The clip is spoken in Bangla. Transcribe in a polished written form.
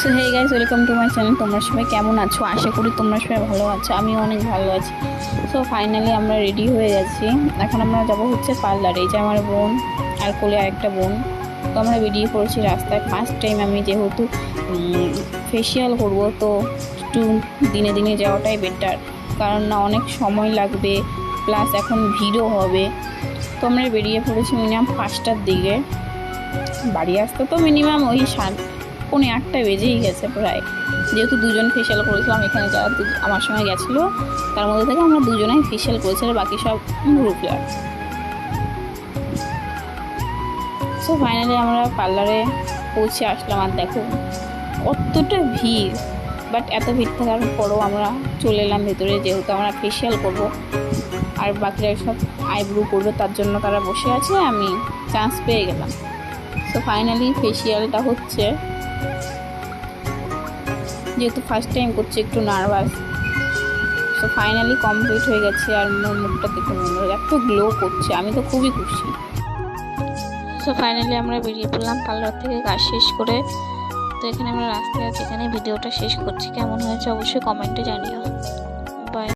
So hey guys, welcome to my channel. তোমরা সবাই কেমন আছো? আশা করি তোমরা সবাই ভালো আছো। আমি অনেক ভালো আছি। সো ফাইনালি আমরা রেডি হয়ে গেছি। এখন আমরা যাব হচ্ছে পার্লারে। এই যে আমার বোন আর কোলে আরেকটা বোন। তো আমরা বেরিয়ে পড়েছি রাস্তায়। ফার্স্ট টাইম আমি যেহেতু ফেসিয়াল করব, তো একটু দিনে দিনে যাওয়াটাই বেটার, কারণ না অনেক সময় লাগবে, প্লাস এখন ভিড়ও হবে। তো আমরা বেরিয়ে পড়েছি মিনিমাম 5টার দিকে। বাড়ি আসতে তো মিনিমাম ওই 7:30 বেজেই গেছে প্রায়, যেহেতু দুজন ফেশিয়াল করেছিলাম। এখানে যারা আমার সঙ্গে গেছিলো তার মধ্যে থেকে আমরা দুজনেই ফেশিয়াল করেছিলাম, বাকি সব গ্রুপলার। সো ফাইনালি আমরা পার্লারে পৌঁছে আসলাম। আর দেখো কতটা ভিড়, বাট এত ভিড় থাকার পরও আমরা চলে এলাম ভেতরে, যেহেতু আমরা ফেশিয়াল করব আর বাকিরা সব আইব্রো করবে, তার জন্য তারা বসে আছে। আমি চান্স পেয়ে গেলাম। সো ফাইনালি ফেশিয়ালটা হচ্ছে, যেহেতু ফার্স্ট টাইম করছি একটু নার্ভাস। সো ফাইনালি কমপ্লিট হয়ে গেছে। আর আমার মুখটা দেখে মনে হয় এত গ্লো করছে, আমি তো খুবই খুশি। সো ফাইনালি আমরা বেরিয়ে পড়লাম পার্লার থেকে কাজ শেষ করে। তো এখানে আমরা রাস্তায় আছি, এখানে ভিডিওটা শেষ করছি। কেমন হয়েছে অবশ্যই কমেন্টে জানিও।